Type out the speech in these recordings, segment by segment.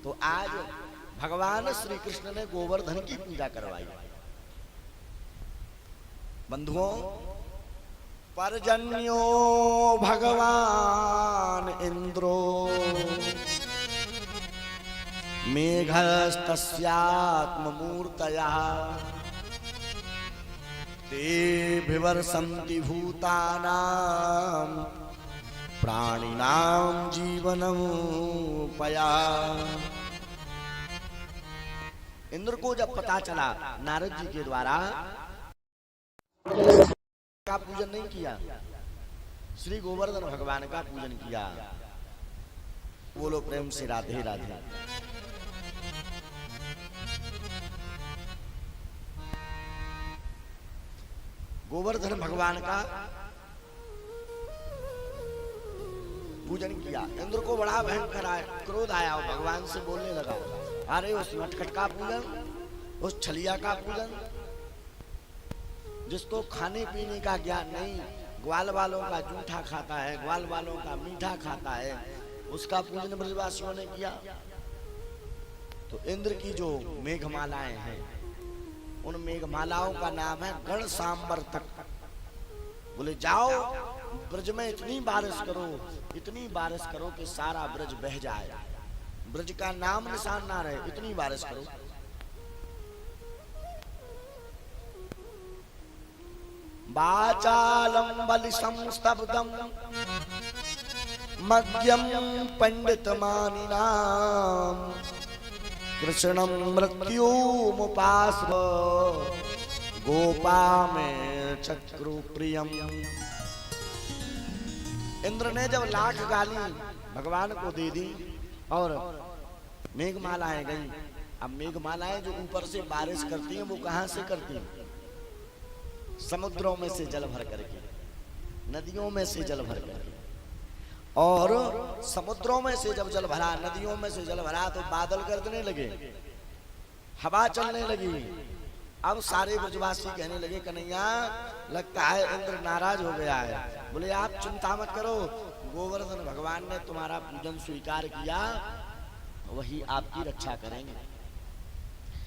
तो आज भगवान श्री कृष्ण ने गोवर्धन की पूजा करवाई। बंधुओं, पर्जन्यो भगवान इंद्रो मेघस्तस्यात्ममूर्तया ते विवर्षन्ति भूतानां प्राणिनां जीवनमुपया। इंद्र को जब पता चला नारद जी के द्वारा का पूजन नहीं किया, श्री गोवर्धन भगवान का पूजन किया। बोलो प्रेम से राधे राधे। गोवर्धन भगवान का पूजन किया। इंद्र को बड़ा भयंकर क्रोध आया और भगवान से बोलने लगा, अरे उस नटखट का पूजन, उस छलिया का पूजन, जिसको खाने पीने का ज्ञान नहीं, ग्वाल वालों का जूठा खाता है, ग्वाल वालों का मीठा खाता है, उसका पूजन ब्रजवासियों ने किया। तो इंद्र की जो मेघमालाएं हैं, उन मेघमालाओं का नाम है गण सांवर्तक। बोले जाओ ब्रज में इतनी बारिश करो, इतनी बारिश करो कि सारा ब्रज बह जाए, ब्रज का नाम निशान ना रहे, इतनी बारिश करो। वाचालम बलिसं स्तब्धं मध्यम पंडितमानिनां कृष्णं मृत्युमुपास्व गोपा में चक्रु प्रियम। इंद्र ने जब लाख गाली भगवान को दे दी और मेघमालाएं गई। अब मेघमालाएं जो ऊपर से बारिश करती हैं, वो कहां से करती हैं? समुद्रों में से जल भर करके, नदियों में से जल भर करके। और समुद्रों में से जब जल भरा, नदियों में से जल भरा, तो बादल गरजने लगे, हवा चलने लगी। अब सारे ब्रजवासी कहने लगे, कन्हैया लगता है इंद्र नाराज हो गया है। बोले आप चिंता मत करो, गोवर्धन भगवान ने तुम्हारा पूजन स्वीकार किया, वही आपकी रक्षा करेंगे।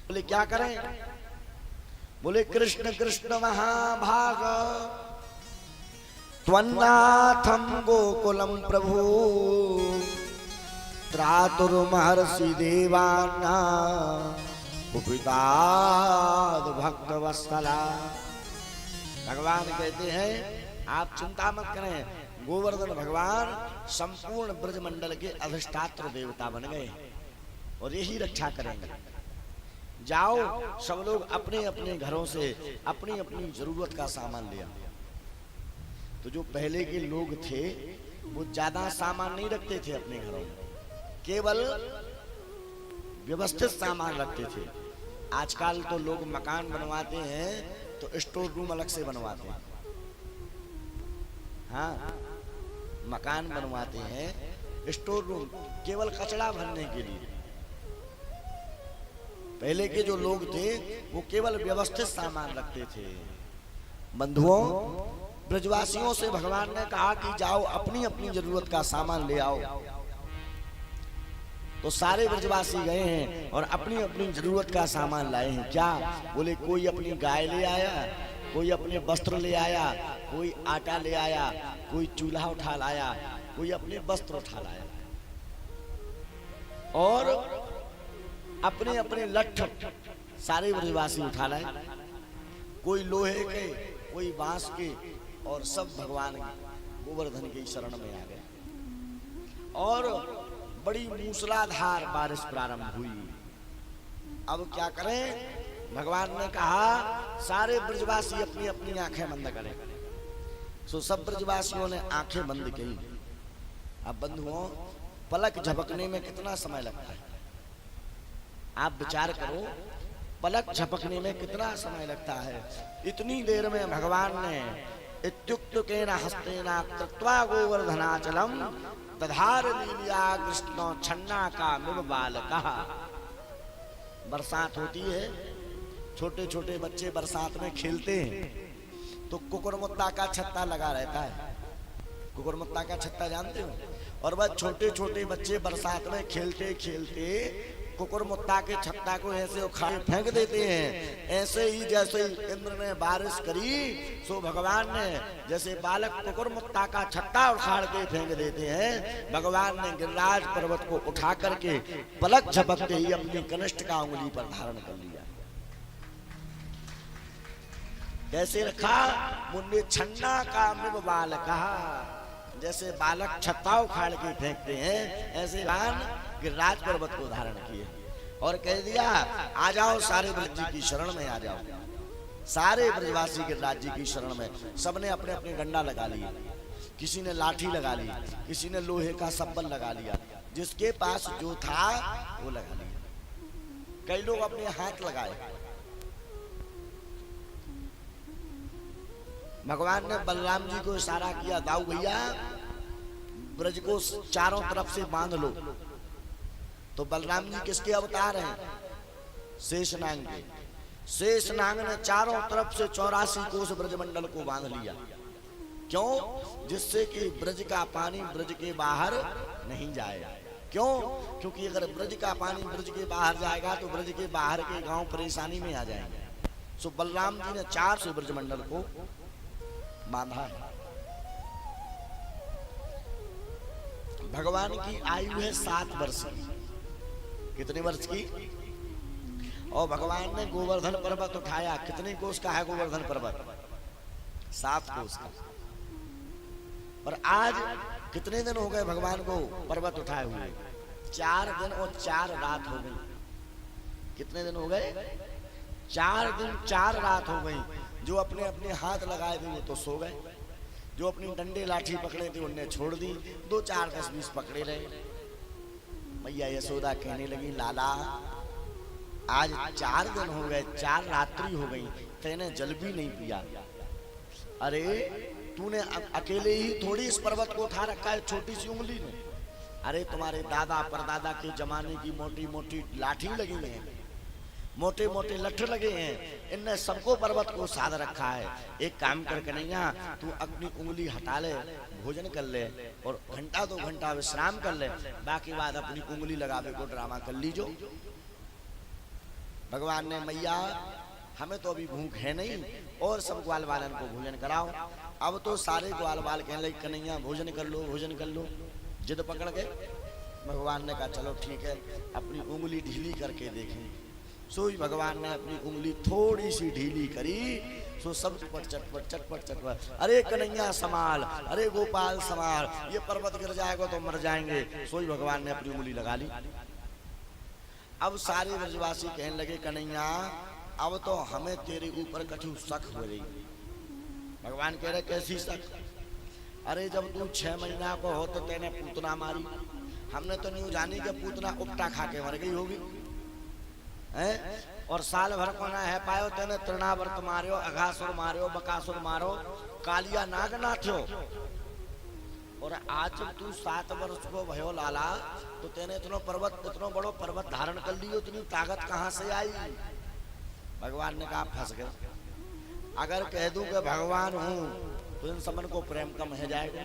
बोले क्या करें? बोले कृष्ण कृष्ण महाभाग त्वन्नाथं गोकुलम प्रभु त्रातुर्महर्षि देवाना कुपिताद भक्त वत्सला। भगवान कहते हैं आप चिंता मत करें, गोवर्धन भगवान संपूर्ण ब्रजमंडल के अधिष्ठात्र देवता बन गए और यही रक्षा करेंगे। जाओ सब लोग अपने अपने घरों से अपनी अपनी जरूरत का सामान ले आओ। तो जो पहले के लोग थे वो ज्यादा सामान नहीं रखते थे अपने घरों में, केवल व्यवस्थित सामान रखते थे। आजकल तो लोग मकान बनवाते हैं तो स्टोर रूम अलग से बनवाते हैं। हाँ, मकान बनवाते हैं स्टोर रूम केवल कचरा भरने के लिए। पहले के जो लोग थे वो केवल व्यवस्थित सामान रखते थे। बंधुओं, ब्रजवासियों से भगवान ने कहा कि जाओ अपनी अपनी जरूरत का सामान ले आओ। तो सारे ब्रजवासी गए हैं और अपनी अपनी जरूरत का सामान लाए हैं। क्या? बोले कोई अपनी गाय ले आया, कोई अपने वस्त्र ले आया, कोई आटा ले आया, कोई चूल्हा उठा लाया, कोई अपने वस्त्र उठा लाया और अपने अपने लट्ठ सारे ब्रजवासी उठा लाए। कोई लोहे के, कोई बांस के, और सब भगवान गोवर्धन के शरण में आ गए। और बड़ी मूसलाधार बारिश प्रारंभ हुई। अब क्या करें? भगवान ने कहा सारे ब्रजवासी अपनी अपनी आंखें बंद करें। सो सब ब्रजवासियों ने आंखें बंद की। अब बंधुओं, पलक झपकने में कितना समय लगता है? आप विचार करो, पलक झपकने में कितना समय लगता है। इतनी देर में भगवान ने इत्युक्तेन हस्तेन कृत्वा गोवर्धनाचलम दधार लीलिया कृष्ण छन्ना का मिव बालकः। बरसात होती है, छोटे छोटे बच्चे बरसात में खेलते हैं तो कुकुरमुत्ता का छत्ता लगा रहता है। कुकुरमुत्ता का छत्ता जानते हो? और वह छोटे छोटे बच्चे बरसात में खेलते खेलते कुकुर मुत्ता के छत्ता को ऐसे उखाड़ फेंक देते हैं। ऐसे ही जैसे इंद्र ने बारिश करी, सो भगवान ने जैसे बालक कुकुर मुत्ता का छत्ता उखाड़ के फेंक देते हैं, भगवान ने गिरिराज पर्वत को उठा करके पलक झपकते ही अपनी कनिष्ठ का उंगली पर धारण कर लिया। कैसे रखा? मुन्ने छन्ना का मृग बाल कहा, जैसे बालक छत्ता उखाड़ के फेंकते हैं, ऐसे भगवान गिरिराज पर्वत को धारण किए और कह दिया आ जाओ सारे ब्रज जी की शरण में आ जाओ। सारे ब्रजवासी गिरिराज जी की शरण में सबने अपने अपने डंडा लगा लिया, किसी ने लाठी लगा ली, किसी ने लोहे का संबल लगा लिया, जिसके पास जो था वो लगा लिया। कई लोग अपने हाथ लगाए। भगवान ने बलराम जी को इशारा किया, दाऊ भैया ब्रज को चारों तरफ से बांध लो। तो बलराम जी किसके अवतार हैं? शेषनाग के। शेषनाग ने चारों तरफ से 84 कोस ब्रजमंडल को बांध लिया। क्यों? जिससे कि ब्रज का पानी ब्रज के बाहर नहीं जाए। क्यों? क्योंकि अगर ब्रज का पानी ब्रज के बाहर जाएगा तो ब्रज के बाहर के गांव परेशानी में आ जाएंगे। सो बलराम जी ने 4 से ब्रजमंडल को बांधा है। भगवान की आयु है 7 वर्ष की। कितने वर्ष की? और भगवान ने गोवर्धन पर्वत उठाया। कितने कोस का है गोवर्धन पर्वत? 7 कोस का। और आज कितने दिन हो गए भगवान को पर्वत उठाए हुए? 4 दिन और 4 रात हो गई। कितने दिन हो गए? 4 दिन 4 रात हो गई। जो अपने अपने हाथ लगाए थे वो तो सो गए, जो अपनी डंडे लाठी पकड़े थे उन्हें छोड़ दी, 2 4 10 20 पकड़े रहे। मैया यशोदा कहने लगी, लाला आज 4 दिन हो गए, 4 रात्रि हो गई, तेने जल भी नहीं पिया। अरे तूने अकेले ही थोड़ी इस पर्वत को उठा रखा है छोटी सी उंगली में। अरे तुम्हारे दादा परदादा के जमाने की मोटी मोटी लाठी लगी है, मोटे मोटे लठ लगे हैं, इनने सबको पर्वत को साध रखा है। एक काम कर कन्हैया, तू अपनी उंगली हटा ले, भोजन कर ले और घंटा 2 घंटा विश्राम कर ले, बाकी बाद अपनी उंगली लगावे को ड्रामा कर लीजो। भगवान ने, मैया हमें तो अभी भूख है नहीं, और सब ग्वाल वालन को भोजन कराओ। अब तो सारे ग्वाल वाल कहने लगे, कन्हैया भोजन कर लो, भोजन कर लो। जिद पकड़ के भगवान ने कहा चलो ठीक है, अपनी उंगली ढीली करके देखें। सो भगवान ने अपनी उंगली थोड़ी सी ढीली करी, सो सब चटपट चटपट चटपट चटपट, अरे कन्हैया संभाल, अरे गोपाल संभाल, ये पर्वत गिर जाएगा तो मर जाएंगे। सो भगवान ने अपनी उंगली लगा ली। अब सारे ब्रजवासी कहने लगे, कन्हैया अब तो हमें तेरे ऊपर कछु शक हो रही। भगवान कह रहे, कैसी शक? अरे जब तू 6 महीना को हो तो तेने पूतना मारी, हमने तो नहीं जानी कि पूतना उपटा खा के मर गई होगी है? और साल भर को ना है पायो तेने तृणावर्त मारियो, अघासुर मारियो, बकासुर मारो, कालिया नाग नाथ्यो। और आज जब तू 7 वर्ष को भयो लाला, तो तेने इतनो बड़ो पर्वत धारण कर लियो, इतनी ताकत कहाँ से आई? भगवान ने कहा फंस गए। अगर कह दूं कि भगवान हूं तो इन सबन को प्रेम कम हो जाएगा।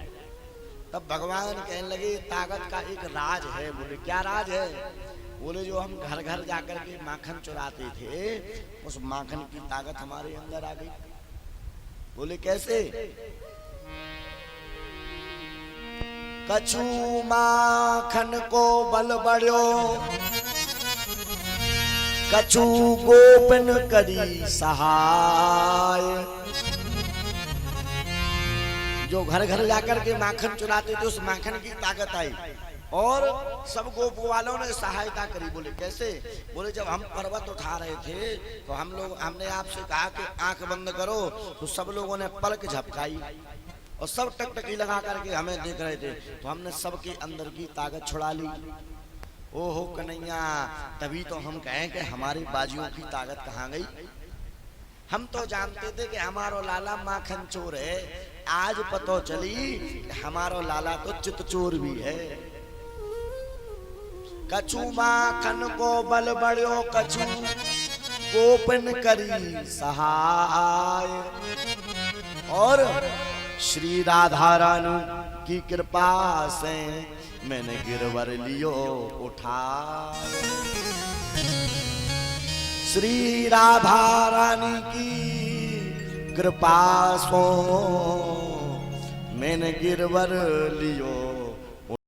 तब भगवान कहने लगे, ताकत का एक राज है। बोले क्या राज है? बोले जो हम घर घर जाकर के माखन चुराते थे, उस माखन की ताकत हमारे अंदर आ गई। बोले कैसे? कछु माखन को बल बढ़्यो, कछु गोपन करी सहाय। जो घर घर जाकर के माखन चुराते थे, उस माखन की ताकत आई और सब गोप वालों ने सहायता करी। बोले कैसे? बोले जब हम पर्वत उठा रहे थे तो हमने आपसे कहा कि आंख बंद करो, तो सब लोगों ने पलक झपकाई और सब टकटकी लगा करके हमें देख रहे थे, तो हमने सबके अंदर की ताकत छुड़ा ली। ओहो कन्हैया, तभी तो हम कहें कि हमारी बाजियों की ताकत कहाँ गई? हम तो जानते थे कि हमारो लाला माखन चोर है, आज पतो चली कि हमारो लाला तो चित चोर भी है। कछु माखन को बल बढ़्यो, कछु गोपन करी सहाय। और श्री राधा रानी की कृपा से मैंने गिरवर लियो उठा। श्री राधा रानी की कृपा सो मैंने गिरवर लियो